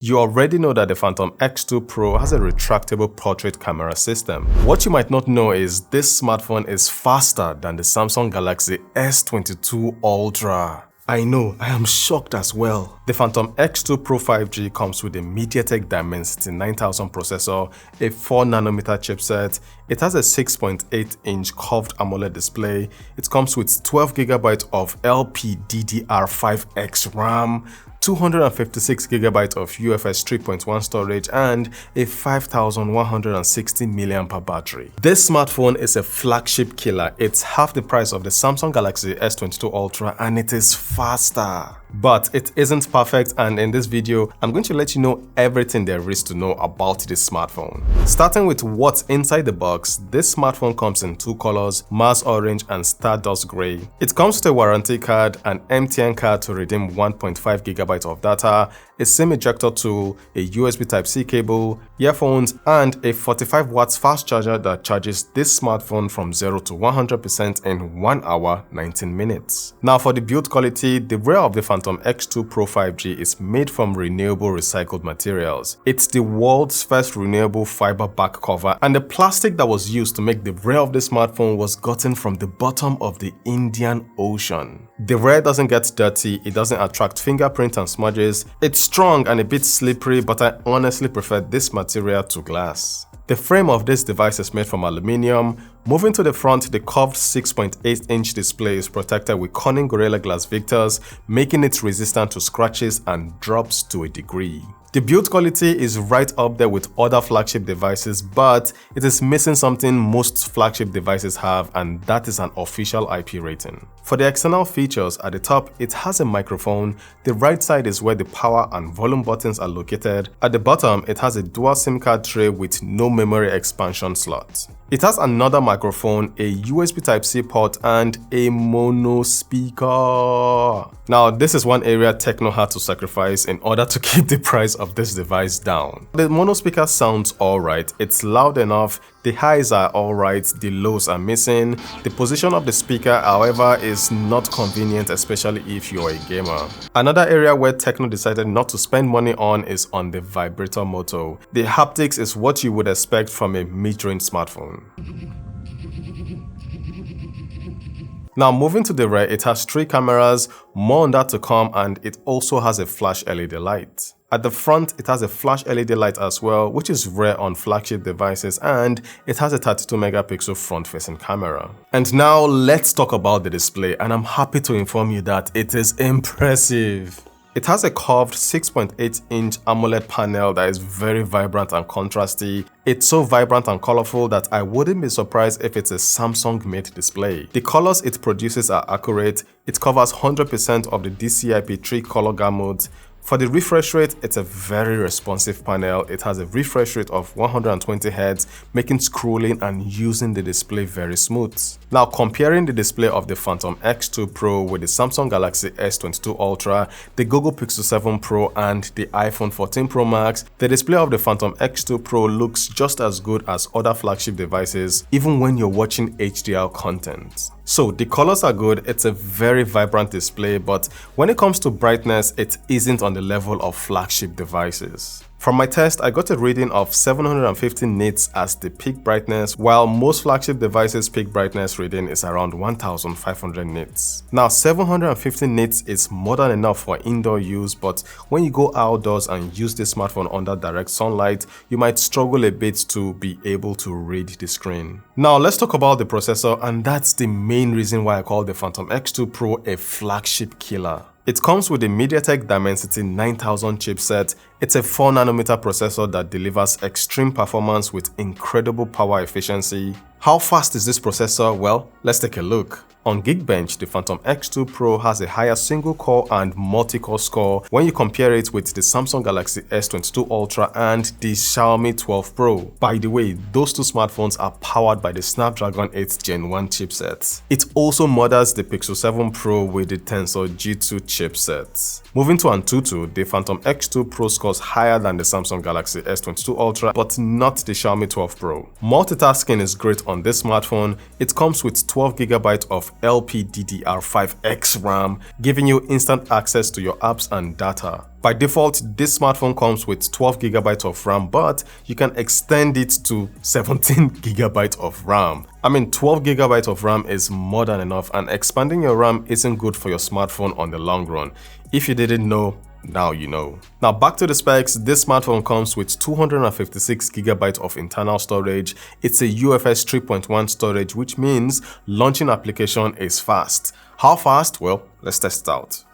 You already know that the Phantom X2 Pro has a retractable portrait camera system. What you might not know is this smartphone is faster than the Samsung Galaxy S22 Ultra. I know, I am shocked as well. The Phantom X2 Pro 5G comes with a Mediatek Dimensity 9000 processor, a 4nm chipset. It has a 6.8-inch curved AMOLED display. It comes with 12GB of LPDDR5X RAM, 256GB of UFS 3.1 storage, and a 5160 mAh battery. This smartphone is a flagship killer. It's half the price of the Samsung Galaxy S22 Ultra and it is faster. But it isn't perfect, and in this video, I'm going to let you know everything there is to know about this smartphone. Starting with what's inside the box, this smartphone comes in two colors, Mars Orange and Stardust Grey. It comes with a warranty card, an MTN card to redeem 1.5GB of data, a SIM ejector tool, a USB Type-C cable, earphones, and a 45 watts fast charger that charges this smartphone from 0 to 100% in 1 hour 19 minutes. Now for the build quality, the rear of the Phantom X2 Pro 5G is made from renewable recycled materials. It's the world's first renewable fiber back cover, and the plastic that was used to make the rear of the smartphone was gotten from the bottom of the Indian Ocean. The rear doesn't get dirty, it doesn't attract fingerprints and smudges. It's strong and a bit slippery, but I honestly prefer this material to glass. The frame of this device is made from aluminium. Moving to the front, the curved 6.8-inch display is protected with Corning Gorilla Glass Victors, making it resistant to scratches and drops to a degree. The build quality is right up there with other flagship devices, but it is missing something most flagship devices have, and that is an official IP rating. For the external features, at the top, it has a microphone. The right side is where the power and volume buttons are located. At the bottom, it has a dual SIM card tray with no memory expansion slot. It has another microphone, a USB Type-C port, and a mono speaker. Now, this is one area TECNO had to sacrifice in order to keep the price of this device down. The mono speaker sounds alright, it's loud enough, the highs are alright, the lows are missing. The position of the speaker, however, is not convenient, especially if you're a gamer. Another area where TECNO decided not to spend money on is on the vibrator motor. The haptics is what you would expect from a mid-range smartphone. Now moving to the rear, it has 3 cameras, more on that to come, and it also has a flash LED light. At the front, it has a flash LED light as well, which is rare on flagship devices, and it has a 32 megapixel front-facing camera. And now let's talk about the display, and I'm happy to inform you that it is impressive. It has a curved 6.8-inch AMOLED panel that is very vibrant and contrasty. It's so vibrant and colorful that I wouldn't be surprised if it's a Samsung-made display. The colors it produces are accurate. It covers 100% of the DCI-P3 color gamut. For the refresh rate, it's a very responsive panel. It has a refresh rate of 120Hz, making scrolling and using the display very smooth. Now, comparing the display of the Phantom X2 Pro with the Samsung Galaxy S22 Ultra, the Google Pixel 7 Pro, and the iPhone 14 Pro Max, the display of the Phantom X2 Pro looks just as good as other flagship devices, even when you're watching HDR content. So the colors are good, it's a very vibrant display, but when it comes to brightness, it isn't on the level of flagship devices. From my test, I got a reading of 750 nits as the peak brightness, while most flagship devices' peak brightness reading is around 1500 nits. Now, 750 nits is more than enough for indoor use, but when you go outdoors and use the smartphone under direct sunlight, you might struggle a bit to be able to read the screen. Now, let's talk about the processor, and that's the main reason why I call the Phantom X2 Pro a flagship killer. It comes with the Mediatek Dimensity 9000 chipset. It's a 4nm processor that delivers extreme performance with incredible power efficiency. How fast is this processor? Well, let's take a look. On Geekbench, the Phantom X2 Pro has a higher single-core and multi-core score when you compare it with the Samsung Galaxy S22 Ultra and the Xiaomi 12 Pro. By the way, those two smartphones are powered by the Snapdragon 8 Gen 1 chipset. It also mothers the Pixel 7 Pro with the Tensor G2 chipset. Moving to Antutu, the Phantom X2 Pro score course higher than the Samsung Galaxy S22 Ultra, but not the Xiaomi 12 Pro. Multitasking is great on this smartphone. It comes with 12GB of LPDDR5X RAM, giving you instant access to your apps and data. By default, this smartphone comes with 12GB of RAM, but you can extend it to 17GB of RAM. I mean, 12GB of RAM is more than enough, and expanding your RAM isn't good for your smartphone on the long run. If you didn't know, now you know. Now back to the specs, this smartphone comes with 256GB of internal storage. It's a UFS 3.1 storage, which means launching application is fast. How fast? Well, let's test it out.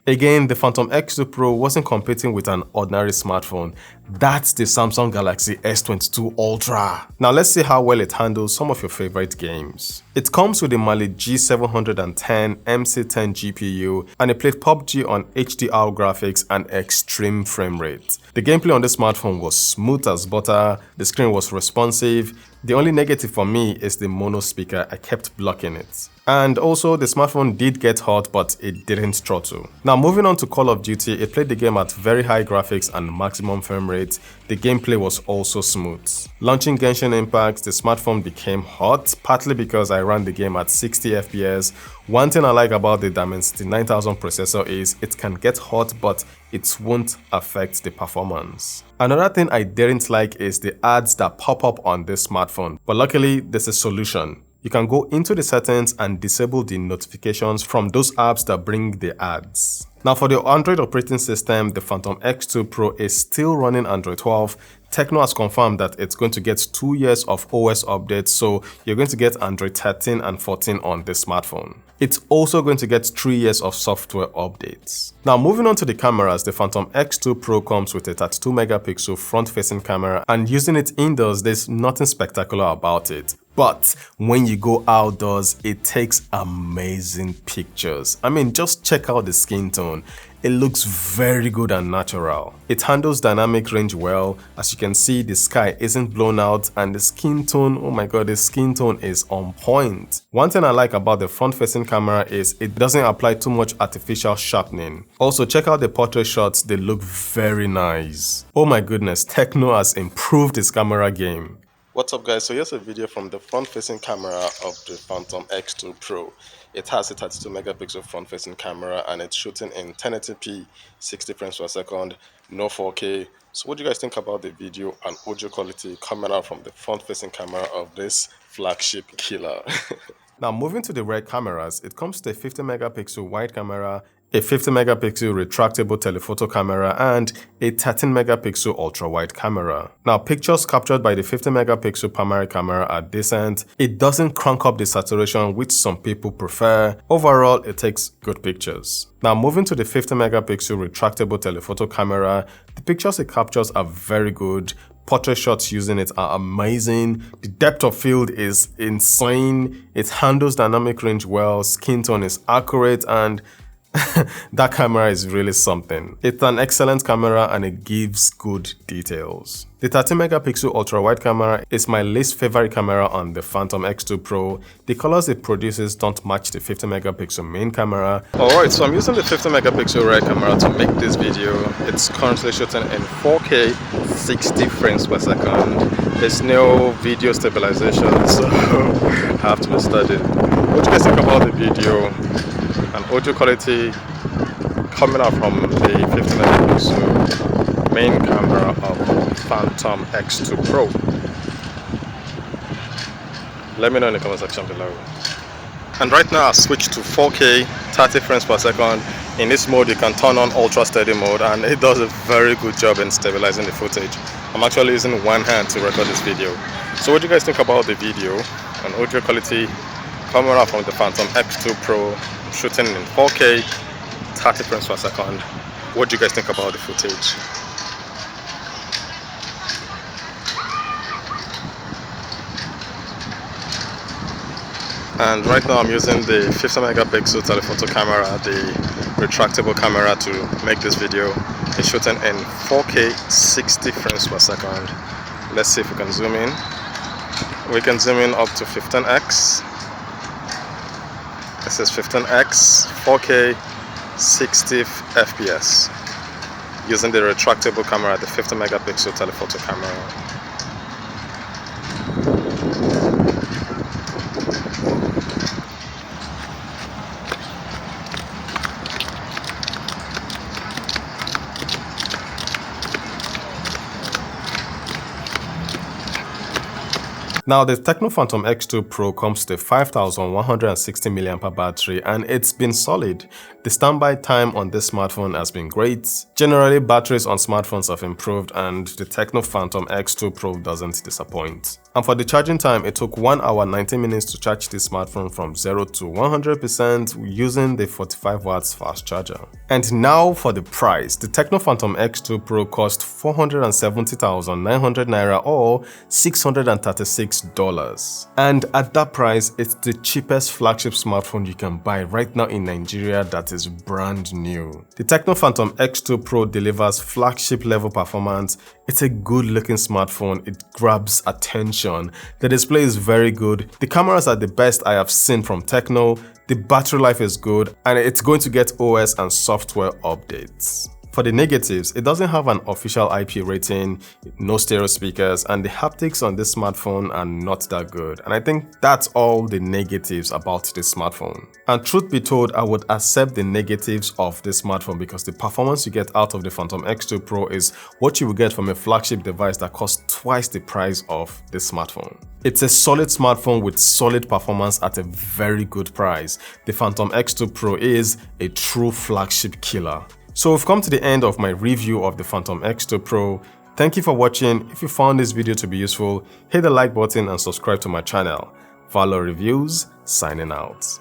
Again, the Phantom X2 Pro wasn't competing with an ordinary smartphone. That's the Samsung Galaxy S22 Ultra. Now let's see how well it handles some of your favorite games. It comes with a Mali G710 MC10 GPU, and it played PUBG on HDR graphics and extreme frame rate. The gameplay on this smartphone was smooth as butter, the screen was responsive. The only negative for me is the mono speaker. I kept blocking it. And also, the smartphone did get hot, but it didn't throttle. Now moving on to Call of Duty, it played the game at very high graphics and maximum frame rate. The gameplay was also smooth. Launching Genshin Impact, the smartphone became hot, partly because I ran the game at 60 FPS. One thing I like about the Dimensity 9000 processor is it can get hot, but it won't affect the performance. Another thing I didn't like is the ads that pop up on this smartphone, but luckily there's a solution. You can go into the settings and disable the notifications from those apps that bring the ads. Now for the Android operating system, the Phantom X2 Pro is still running Android 12. TECNO has confirmed that it's going to get 2 years of OS updates, so you're going to get Android 13 and 14 on this smartphone. It's also going to get 3 years of software updates. Now moving on to the cameras, the Phantom X2 Pro comes with a 32 megapixel front-facing camera, and using it indoors, there's nothing spectacular about it. But when you go outdoors, it takes amazing pictures. I mean, just check out the skin tone. It looks very good and natural. It handles dynamic range well. As you can see, the sky isn't blown out, and the skin tone, oh my god, the skin tone is on point. One thing I like about the front-facing camera is it doesn't apply too much artificial sharpening. Also, check out the portrait shots, they look very nice. Oh my goodness, TECNO has improved its camera game. What's up guys, so here's a video from the front-facing camera of the Phantom X2 Pro. It has a 32 megapixel front-facing camera and it's shooting in 1080p, 60 frames per second, no 4K. So what do you guys think about the video and audio quality coming out from the front-facing camera of this flagship killer? Now moving to the rear cameras, it comes to a 50 megapixel wide camera, a 50 megapixel retractable telephoto camera, and a 13 megapixel ultra-wide camera. Now pictures captured by the 50 megapixel primary camera are decent. It doesn't crank up the saturation, which some people prefer. Overall, it takes good pictures. Now moving to the 50 megapixel retractable telephoto camera, the pictures it captures are very good. Portrait shots using it are amazing. The depth of field is insane. It handles dynamic range well. Skin tone is accurate, and that camera is really something. It's an excellent camera and it gives good details. The 13 megapixel ultra wide camera is my least favorite camera on the Phantom X2 Pro. The colors it produces don't match the 50 megapixel main camera. Alright, so I'm using the 50 megapixel rear camera to make this video. It's currently shooting in 4K 60 frames per second. There's no video stabilization, so I have to be studying. What do you guys think about the video and audio quality coming out from the 50 megapixel main camera of Phantom X2 Pro? Let me know in the comment section below. And right now I switched to 4K 30 frames per second. In this mode you can turn on ultra steady mode and it does a very good job in stabilizing the footage. I'm actually using one hand to record this video. So what do you guys think about the video and audio quality coming out from the Phantom X2 Pro shooting in 4K 30 frames per second. What do you guys think about the footage? And right now I'm using the 50 megapixel telephoto camera, the retractable camera, to make this video. It's shooting in 4K 60 frames per second. Let's see if we can zoom in. We can zoom in up to 15x. This is 15x, 4K 60 FPS, using the retractable camera, the 50 megapixel telephoto camera. Now, the TECNO Phantom X2 Pro comes with a 5160 mAh battery, and it's been solid. The standby time on this smartphone has been great. Generally, batteries on smartphones have improved, and the TECNO Phantom X2 Pro doesn't disappoint. And for the charging time, it took 1 hour 19 minutes to charge this smartphone from 0 to 100% using the 45 watts fast charger. And now for the price. The TECNO Phantom X2 Pro cost 470,900 naira or $636. And at that price, it's the cheapest flagship smartphone you can buy right now in Nigeria that is brand new. The TECNO Phantom X2 Pro delivers flagship level performance. It's a good looking smartphone. It grabs attention. The display is very good. The cameras are the best I have seen from TECNO. The battery life is good, and it's going to get OS and software updates. For the negatives, it doesn't have an official IP rating, no stereo speakers, and the haptics on this smartphone are not that good. And I think that's all the negatives about this smartphone. And truth be told, I would accept the negatives of this smartphone because the performance you get out of the Phantom X2 Pro is what you will get from a flagship device that costs twice the price of this smartphone. It's a solid smartphone with solid performance at a very good price. The Phantom X2 Pro is a true flagship killer. So we've come to the end of my review of the Phantom X2 Pro. Thank you for watching. If you found this video to be useful, hit the like button and subscribe to my channel. Valor Reviews, signing out.